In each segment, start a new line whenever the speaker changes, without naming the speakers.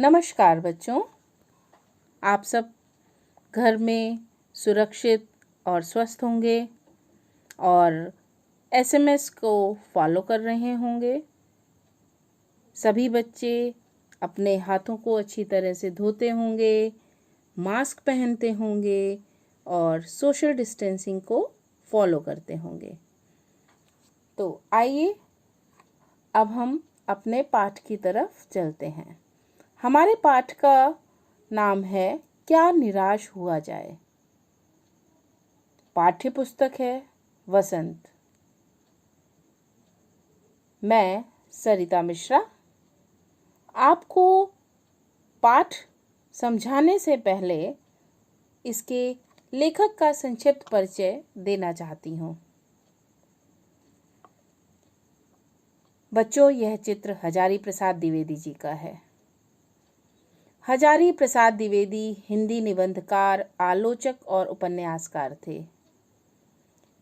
नमस्कार बच्चों, आप सब घर में सुरक्षित और स्वस्थ होंगे और एसएमएस को फॉलो कर रहे होंगे। सभी बच्चे अपने हाथों को अच्छी तरह से धोते होंगे, मास्क पहनते होंगे और सोशल डिस्टेंसिंग को फॉलो करते होंगे। तो आइए अब हम अपने पाठ की तरफ चलते हैं। हमारे पाठ का नाम है क्या निराश हुआ जाए। पाठ्य पुस्तक है वसंत। मैं सरिता मिश्रा आपको पाठ समझाने से पहले इसके लेखक का संक्षिप्त परिचय देना चाहती हूँ। बच्चों, यह चित्र हजारी प्रसाद द्विवेदी जी का है। हजारी प्रसाद द्विवेदी हिंदी निबंधकार, आलोचक और उपन्यासकार थे।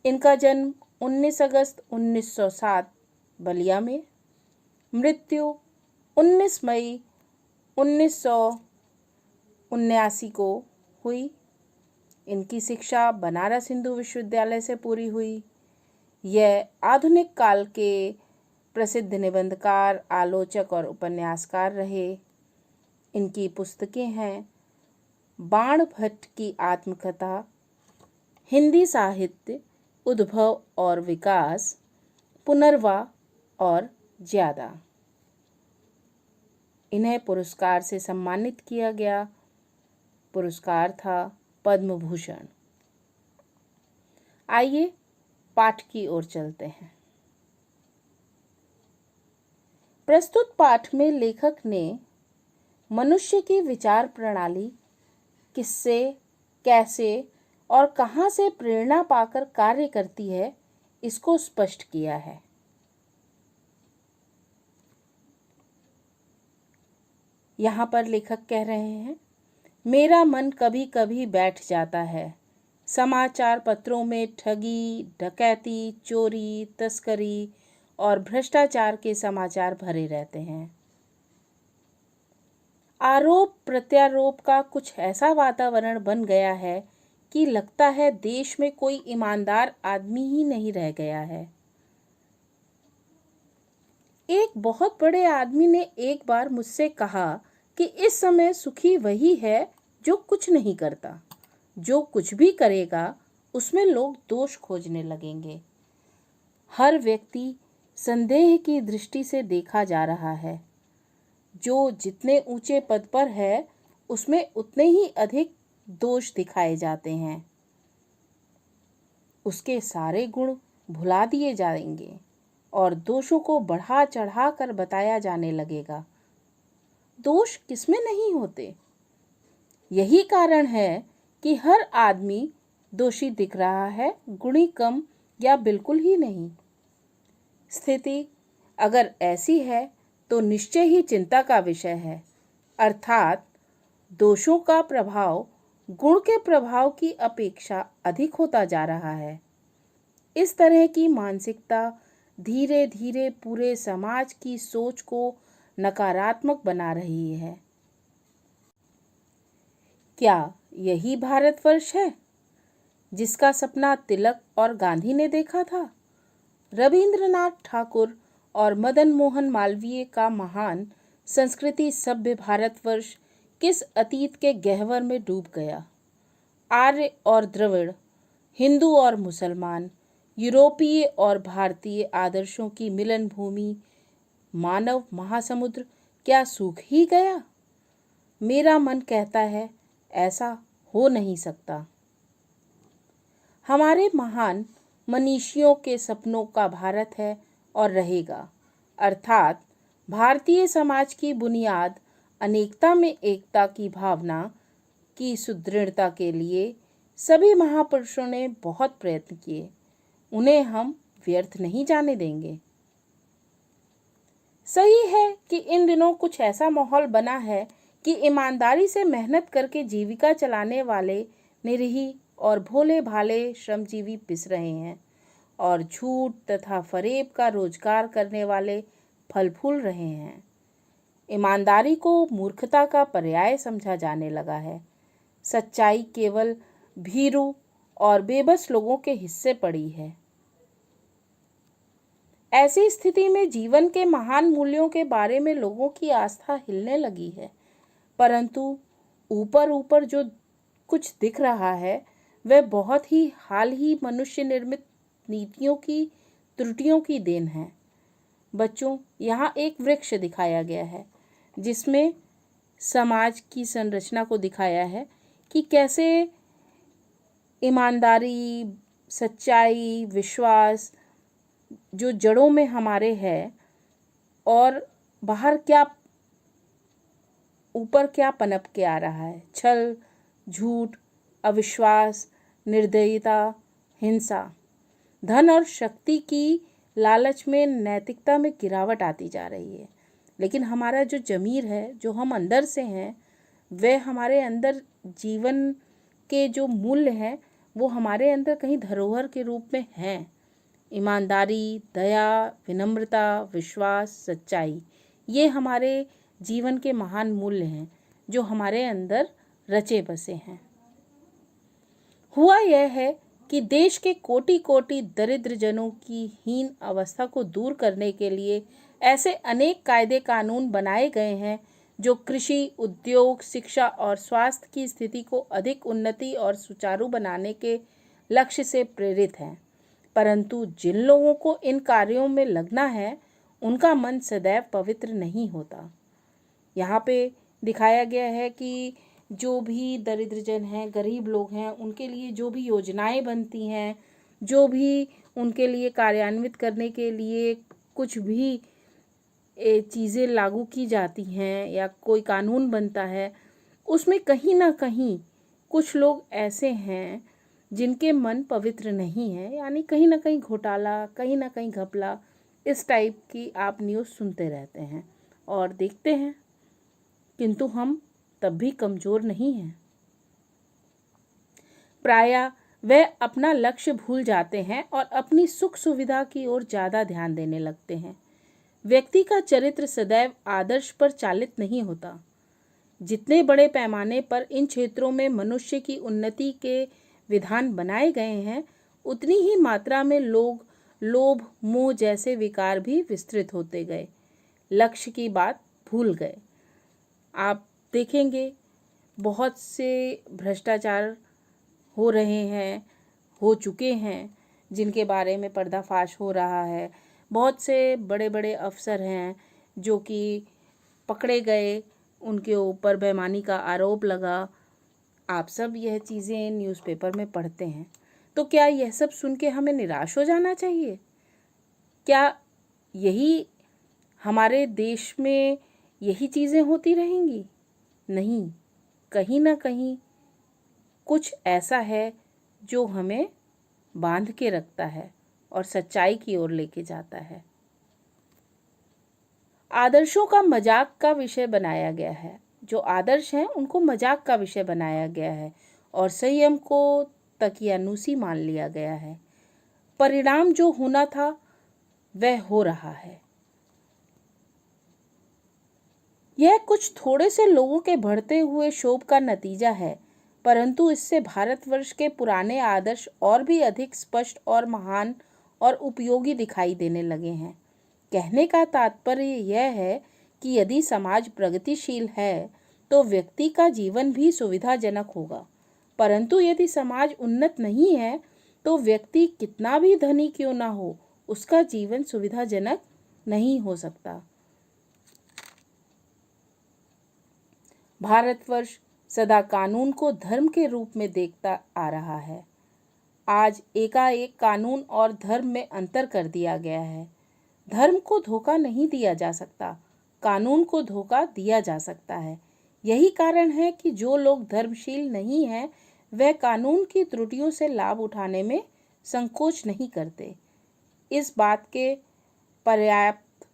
इनका जन्म 19 अगस्त 1907 बलिया में, मृत्यु 19 मई 1979 को हुई। इनकी शिक्षा बनारस हिंदू विश्वविद्यालय से पूरी हुई। यह आधुनिक काल के प्रसिद्ध निबंधकार, आलोचक और उपन्यासकार रहे। इनकी पुस्तकें हैं बाण भट्ट की आत्मकथा, हिंदी साहित्य, उद्भव और विकास, पुनर्वा और ज्यादा। इन्हें पुरस्कार से सम्मानित किया गया। पुरस्कार था पद्म भूषण। आइए पाठ की ओर चलते हैं। प्रस्तुत पाठ में लेखक ने मनुष्य की विचार प्रणाली किससे, कैसे और कहां से प्रेरणा पाकर कार्य करती है, इसको स्पष्ट किया है। यहाँ पर लेखक कह रहे हैं, मेरा मन कभी कभी बैठ जाता है। समाचार पत्रों में ठगी, डकैती, चोरी, तस्करी और भ्रष्टाचार के समाचार भरे रहते हैं। आरोप प्रत्यारोप का कुछ ऐसा वातावरण बन गया है कि लगता है देश में कोई ईमानदार आदमी ही नहीं रह गया है। एक बहुत बड़े आदमी ने एक बार मुझसे कहा कि इस समय सुखी वही है जो कुछ नहीं करता। जो कुछ भी करेगा उसमें लोग दोष खोजने लगेंगे। हर व्यक्ति संदेह की दृष्टि से देखा जा रहा है। जो जितने ऊंचे पद पर है उसमें उतने ही अधिक दोष दिखाए जाते हैं। उसके सारे गुण भुला दिए जाएंगे और दोषों को बढ़ा चढ़ा कर बताया जाने लगेगा। दोष किसमें नहीं होते। यही कारण है कि हर आदमी दोषी दिख रहा है, गुणी कम या बिल्कुल ही नहीं। स्थिति अगर ऐसी है तो निश्चय ही चिंता का विषय है। अर्थात दोषों का प्रभाव गुण के प्रभाव की अपेक्षा अधिक होता जा रहा है। इस तरह की मानसिकता धीरे धीरे पूरे समाज की सोच को नकारात्मक बना रही है। क्या यही भारतवर्ष है जिसका सपना तिलक और गांधी ने देखा था? रविंद्रनाथ ठाकुर और मदन मोहन मालवीय का महान संस्कृति सभ्य भारतवर्ष किस अतीत के गहवर में डूब गया। आर्य और द्रविड़, हिंदू और मुसलमान, यूरोपीय और भारतीय आदर्शों की मिलन भूमि मानव महासमुद्र क्या सूख ही गया? मेरा मन कहता है ऐसा हो नहीं सकता। हमारे महान मनीषियों के सपनों का भारत है और रहेगा। अर्थात भारतीय समाज की बुनियाद अनेकता में एकता की भावना की सुदृढ़ता के लिए सभी महापुरुषों ने बहुत प्रयत्न किए। उन्हें हम व्यर्थ नहीं जाने देंगे। सही है कि इन दिनों कुछ ऐसा माहौल बना है कि ईमानदारी से मेहनत करके जीविका चलाने वाले निरीह और भोले भाले श्रमजीवी पिस रहे हैं और झूठ तथा फरेब का रोजगार करने वाले फल फूल रहे हैं। ईमानदारी को मूर्खता का पर्याय समझा जाने लगा है। सच्चाई केवल भीरू और बेबस लोगों के हिस्से पड़ी है। ऐसी स्थिति में जीवन के महान मूल्यों के बारे में लोगों की आस्था हिलने लगी है, परंतु ऊपर ऊपर जो कुछ दिख रहा है वह बहुत ही हाल ही मनुष्य निर्मित नीतियों की त्रुटियों की देन है। बच्चों, यहाँ एक वृक्ष दिखाया गया है जिसमें समाज की संरचना को दिखाया है कि कैसे ईमानदारी, सच्चाई, विश्वास जो जड़ों में हमारे है और बाहर क्या, ऊपर क्या पनप के आ रहा है। छल, झूठ, अविश्वास, निर्दयता, हिंसा, धन और शक्ति की लालच में नैतिकता में गिरावट आती जा रही है। लेकिन हमारा जो ज़मीर है, जो हम अंदर से हैं, वह हमारे अंदर जीवन के जो मूल्य हैं वो हमारे अंदर कहीं धरोहर के रूप में हैं। ईमानदारी, दया, विनम्रता, विश्वास, सच्चाई, ये हमारे जीवन के महान मूल्य हैं जो हमारे अंदर रचे बसे हैं। हुआ यह है कि देश के कोटि कोटि दरिद्र जनों की हीन अवस्था को दूर करने के लिए ऐसे अनेक कायदे कानून बनाए गए हैं जो कृषि, उद्योग, शिक्षा और स्वास्थ्य की स्थिति को अधिक उन्नति और सुचारू बनाने के लक्ष्य से प्रेरित हैं। परंतु जिन लोगों को इन कार्यों में लगना है उनका मन सदैव पवित्र नहीं होता। यहाँ पे दिखाया गया है कि जो भी दरिद्रजन हैं, गरीब लोग हैं, उनके लिए जो भी योजनाएं बनती हैं, जो भी उनके लिए कार्यान्वित करने के लिए कुछ भी चीज़ें लागू की जाती हैं या कोई कानून बनता है, उसमें कहीं ना कहीं कुछ लोग ऐसे हैं जिनके मन पवित्र नहीं है, यानी कहीं ना कहीं घोटाला, कहीं ना कहीं घपला, इस टाइप की आप न्यूज़ सुनते रहते हैं और देखते हैं। किंतु हम तब भी कमज़ोर नहीं हैं। प्रायः वह अपना लक्ष्य भूल जाते हैं और अपनी सुख सुविधा की ओर ज़्यादा ध्यान देने लगते हैं। व्यक्ति का चरित्र सदैव आदर्श पर चालित नहीं होता। जितने बड़े पैमाने पर इन क्षेत्रों में मनुष्य की उन्नति के विधान बनाए गए हैं, उतनी ही मात्रा में लोग लोभ, मोह जैसे विकार भी विस्तृत होते गए, लक्ष्य की बात भूल गए। आप देखेंगे बहुत से भ्रष्टाचार हो रहे हैं, हो चुके हैं, जिनके बारे में पर्दाफाश हो रहा है। बहुत से बड़े बड़े अफसर हैं जो कि पकड़े गए, उनके ऊपर बेईमानी का आरोप लगा। आप सब यह चीज़ें न्यूज़पेपर में पढ़ते हैं। तो क्या यह सब सुन के हमें निराश हो जाना चाहिए? क्या यही हमारे देश में यही चीज़ें होती रहेंगी? नहीं, कहीं ना कहीं कुछ ऐसा है जो हमें बांध के रखता है और सच्चाई की ओर लेके जाता है। आदर्शों का मजाक का विषय बनाया गया है। जो आदर्श हैं उनको मजाक का विषय बनाया गया है और संयम को तकियानुसी मान लिया गया है। परिणाम जो होना था वह हो रहा है। यह कुछ थोड़े से लोगों के बढ़ते हुए शोभ का नतीजा है, परंतु इससे भारतवर्ष के पुराने आदर्श और भी अधिक स्पष्ट और महान और उपयोगी दिखाई देने लगे हैं। कहने का तात्पर्य यह है कि यदि समाज प्रगतिशील है तो व्यक्ति का जीवन भी सुविधाजनक होगा, परंतु यदि समाज उन्नत नहीं है तो व्यक्ति कितना भी धनी क्यों ना हो, उसका जीवन सुविधाजनक नहीं हो सकता। भारतवर्ष सदा कानून को धर्म के रूप में देखता आ रहा है। आज एकाएक कानून और धर्म में अंतर कर दिया गया है। धर्म को धोखा नहीं दिया जा सकता, कानून को धोखा दिया जा सकता है। यही कारण है कि जो लोग धर्मशील नहीं हैं वह कानून की त्रुटियों से लाभ उठाने में संकोच नहीं करते। इस बात के पर्याप्त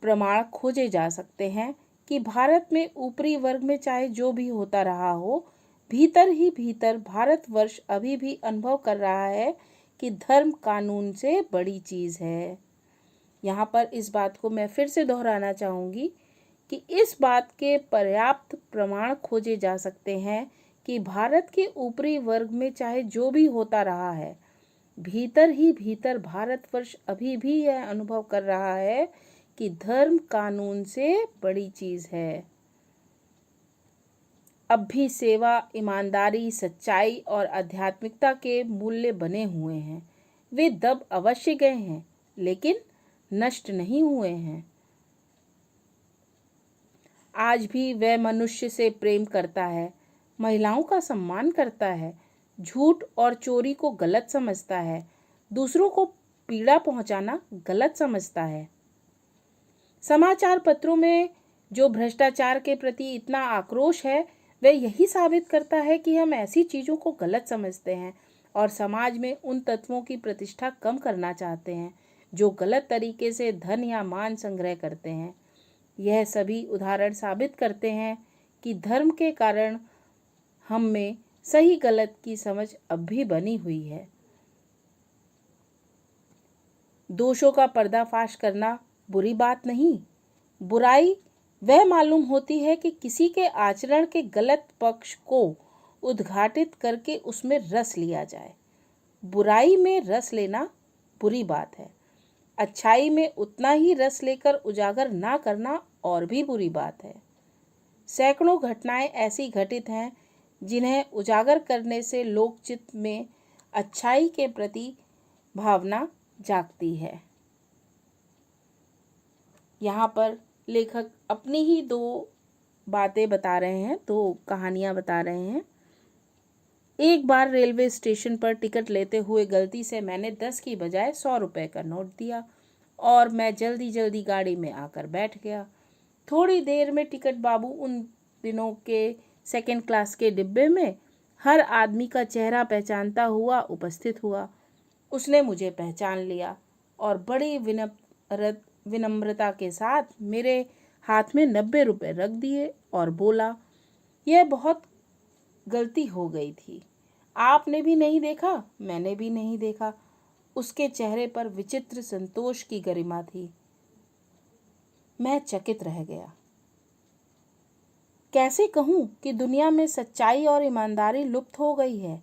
प्रमाण खोजे जा सकते हैं कि भारत में ऊपरी वर्ग में चाहे जो भी होता रहा हो, भीतर ही भीतर भारतवर्ष अभी भी अनुभव कर रहा है कि धर्म कानून से बड़ी चीज़ है। यहाँ पर इस बात को मैं फिर से दोहराना चाहूँगी कि इस बात के पर्याप्त प्रमाण खोजे जा सकते हैं कि भारत के ऊपरी वर्ग में चाहे जो भी होता रहा है, भीतर ही भीतर भारतवर्ष अभी भी यह अनुभव कर रहा है कि धर्म कानून से बड़ी चीज है। अब भी सेवा, ईमानदारी, सच्चाई और आध्यात्मिकता के मूल्य बने हुए हैं। वे दब अवश्य गए हैं, लेकिन नष्ट नहीं हुए हैं। आज भी वह मनुष्य से प्रेम करता है, महिलाओं का सम्मान करता है, झूठ और चोरी को गलत समझता है, दूसरों को पीड़ा पहुंचाना गलत समझता है। समाचार पत्रों में जो भ्रष्टाचार के प्रति इतना आक्रोश है, वह यही साबित करता है कि हम ऐसी चीजों को गलत समझते हैं और समाज में उन तत्वों की प्रतिष्ठा कम करना चाहते हैं जो गलत तरीके से धन या मान संग्रह करते हैं। यह सभी उदाहरण साबित करते हैं कि धर्म के कारण हम में सही गलत की समझ अब भी बनी हुई है। दोषों का पर्दाफाश करना बुरी बात नहीं। बुराई वह मालूम होती है कि किसी के आचरण के गलत पक्ष को उद्घाटित करके उसमें रस लिया जाए। बुराई में रस लेना बुरी बात है। अच्छाई में उतना ही रस लेकर उजागर ना करना और भी बुरी बात है। सैकड़ों घटनाएं ऐसी घटित हैं जिन्हें उजागर करने से लोकचित्त में अच्छाई के प्रति भावना जागती है। यहाँ पर लेखक अपनी ही दो बातें बता रहे हैं, दो कहानियाँ बता रहे हैं। एक बार रेलवे स्टेशन पर टिकट लेते हुए गलती से मैंने 10 की बजाय 100 रुपये का नोट दिया और मैं जल्दी जल्दी गाड़ी में आकर बैठ गया। थोड़ी देर में टिकट बाबू उन दिनों के सेकंड क्लास के डिब्बे में हर आदमी का चेहरा पहचानता हुआ उपस्थित हुआ। उसने मुझे पहचान लिया और बड़ी विनम्रता के साथ मेरे हाथ में 90 रुपये रख दिए और बोला, यह बहुत गलती हो गई थी। आपने भी नहीं देखा, मैंने भी नहीं देखा। उसके चेहरे पर विचित्र संतोष की गरिमा थी। मैं चकित रह गया। कैसे कहूं कि दुनिया में सच्चाई और ईमानदारी लुप्त हो गई है।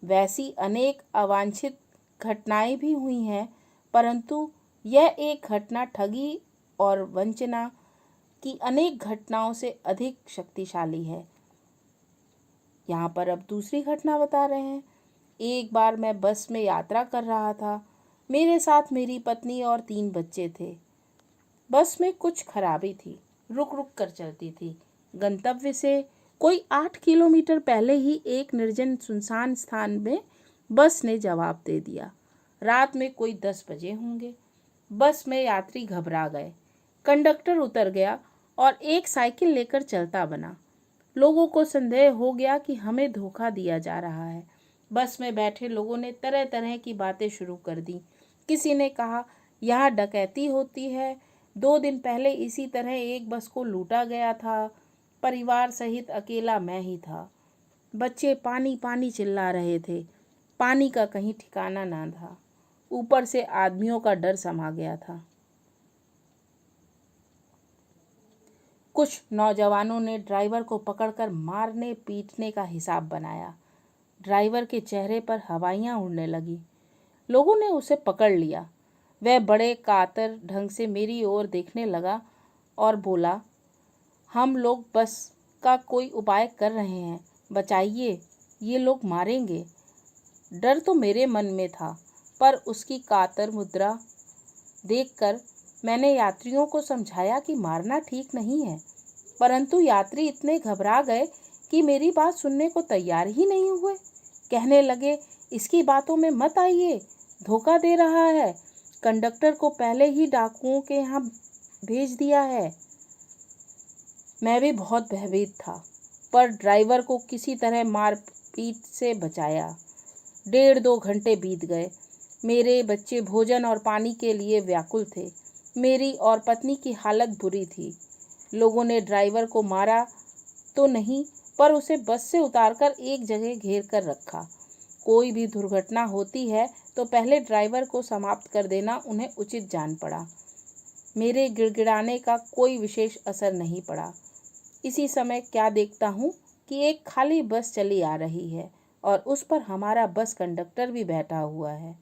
वैसी अनेक अवांछित घटनाएं भी हुई हैं, परंतु यह एक घटना ठगी और वंचना की अनेक घटनाओं से अधिक शक्तिशाली है। यहाँ पर अब दूसरी घटना बता रहे हैं। एक बार मैं बस में यात्रा कर रहा था। मेरे साथ मेरी पत्नी और 3 बच्चे थे। बस में कुछ खराबी थी, रुक रुक कर चलती थी। गंतव्य से कोई 8 किलोमीटर पहले ही एक निर्जन सुनसान स्थान में बस ने जवाब दे दिया। रात में कोई 10 बजे होंगे। बस में यात्री घबरा गए। कंडक्टर उतर गया और एक साइकिल लेकर चलता बना। लोगों को संदेह हो गया कि हमें धोखा दिया जा रहा है। बस में बैठे लोगों ने तरह तरह की बातें शुरू कर दी। किसी ने कहा, यहाँ डकैती होती है, 2 दिन पहले इसी तरह एक बस को लूटा गया था, परिवार सहित अकेला मैं ही था। बच्चे पानी पानी चिल्ला रहे थे। पानी का कहीं ठिकाना ना था। ऊपर से आदमियों का डर समा गया था। कुछ नौजवानों ने ड्राइवर को पकड़कर मारने पीटने का हिसाब बनाया। ड्राइवर के चेहरे पर हवाइयाँ उड़ने लगी। लोगों ने उसे पकड़ लिया। वह बड़े कातर ढंग से मेरी ओर देखने लगा और बोला, हम लोग बस का कोई उपाय कर रहे हैं, बचाइए, ये लोग मारेंगे। डर तो मेरे मन में था, पर उसकी कातर मुद्रा देखकर मैंने यात्रियों को समझाया कि मारना ठीक नहीं है, परंतु यात्री इतने घबरा गए कि मेरी बात सुनने को तैयार ही नहीं हुए। कहने लगे, इसकी बातों में मत आइए, धोखा दे रहा है, कंडक्टर को पहले ही डाकुओं के यहाँ भेज दिया है। मैं भी बहुत भयभीत था, पर ड्राइवर को किसी तरह मारपीट से बचाया। 1.5-2 घंटे बीत गए। मेरे बच्चे भोजन और पानी के लिए व्याकुल थे। मेरी और पत्नी की हालत बुरी थी। लोगों ने ड्राइवर को मारा तो नहीं, पर उसे बस से उतारकर एक जगह घेर कर रखा। कोई भी दुर्घटना होती है तो पहले ड्राइवर को समाप्त कर देना उन्हें उचित जान पड़ा। मेरे गिड़गिड़ाने का कोई विशेष असर नहीं पड़ा। इसी समय क्या देखता हूँ कि एक खाली बस चली आ रही है और उस पर हमारा बस कंडक्टर भी बैठा हुआ है।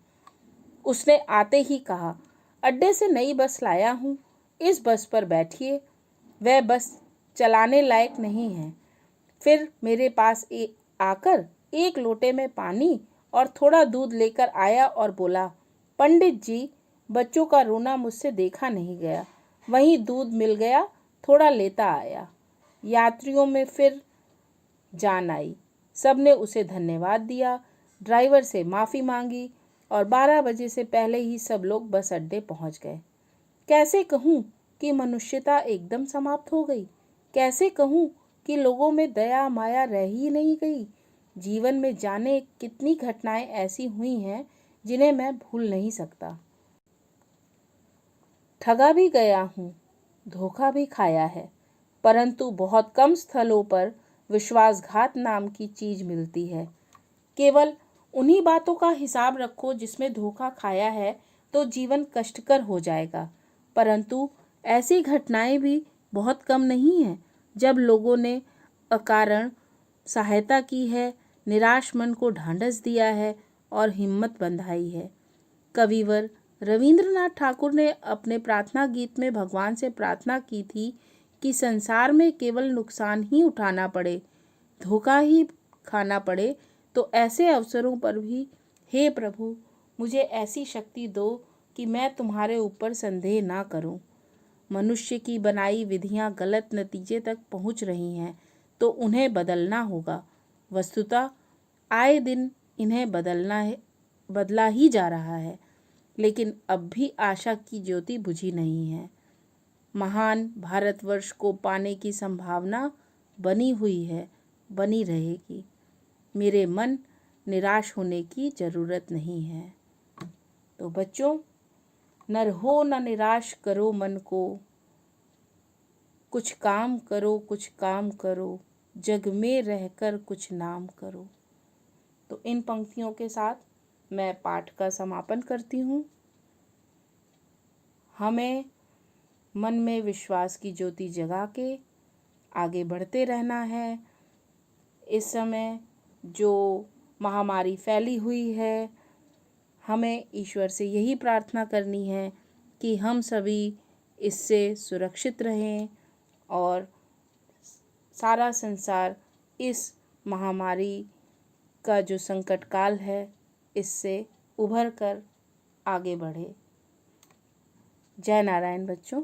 उसने आते ही कहा, अड्डे से नई बस लाया हूँ, इस बस पर बैठिए। वह बस चलाने लायक नहीं है। फिर मेरे पास आकर एक लोटे में पानी और थोड़ा दूध लेकर आया और बोला, पंडित जी, बच्चों का रोना मुझसे देखा नहीं गया। वहीं दूध मिल गया, थोड़ा लेता आया। यात्रियों में फिर जान आई। सबने उसे धन्यवाद दिया, ड्राइवर से माफ़ी मांगी और 12 बजे से पहले ही सब लोग बस अड्डे पहुंच गए। कैसे कहूँ कि मनुष्यता एकदम समाप्त हो गई। कैसे कहूँ कि लोगों में दया माया रह ही नहीं गई। जीवन में जाने कितनी घटनाएं ऐसी हुई हैं जिन्हें मैं भूल नहीं सकता। ठगा भी गया हूँ, धोखा भी खाया है, परंतु बहुत कम स्थलों पर विश्वासघात नाम की चीज मिलती है। केवल उन्हीं बातों का हिसाब रखो जिसमें धोखा खाया है तो जीवन कष्टकर हो जाएगा। परंतु ऐसी घटनाएं भी बहुत कम नहीं हैं जब लोगों ने अकारण सहायता की है, निराश मन को ढांढस दिया है और हिम्मत बंधाई है। कविवर रविंद्रनाथ ठाकुर ने अपने प्रार्थना गीत में भगवान से प्रार्थना की थी कि संसार में केवल नुकसान ही उठाना पड़े, धोखा ही खाना पड़े, तो ऐसे अवसरों पर भी हे प्रभु मुझे ऐसी शक्ति दो कि मैं तुम्हारे ऊपर संदेह ना करूं। मनुष्य की बनाई विधियां गलत नतीजे तक पहुंच रही हैं तो उन्हें बदलना होगा। वस्तुतः आए दिन इन्हें बदला ही जा रहा है, लेकिन अब भी आशा की ज्योति बुझी नहीं है। महान भारतवर्ष को पाने की संभावना बनी हुई है, बनी रहेगी। मेरे मन निराश होने की ज़रूरत नहीं है। तो बच्चों, न रहो न निराश करो मन को, कुछ काम करो कुछ काम करो, जग में रहकर कुछ नाम करो। तो इन पंक्तियों के साथ मैं पाठ का समापन करती हूँ। हमें मन में विश्वास की ज्योति जगा के आगे बढ़ते रहना है। इस समय जो महामारी फैली हुई है, हमें ईश्वर से यही प्रार्थना करनी है कि हम सभी इससे सुरक्षित रहें और सारा संसार इस महामारी का जो संकट काल है इससे उभर कर आगे बढ़े। जय नारायण बच्चों।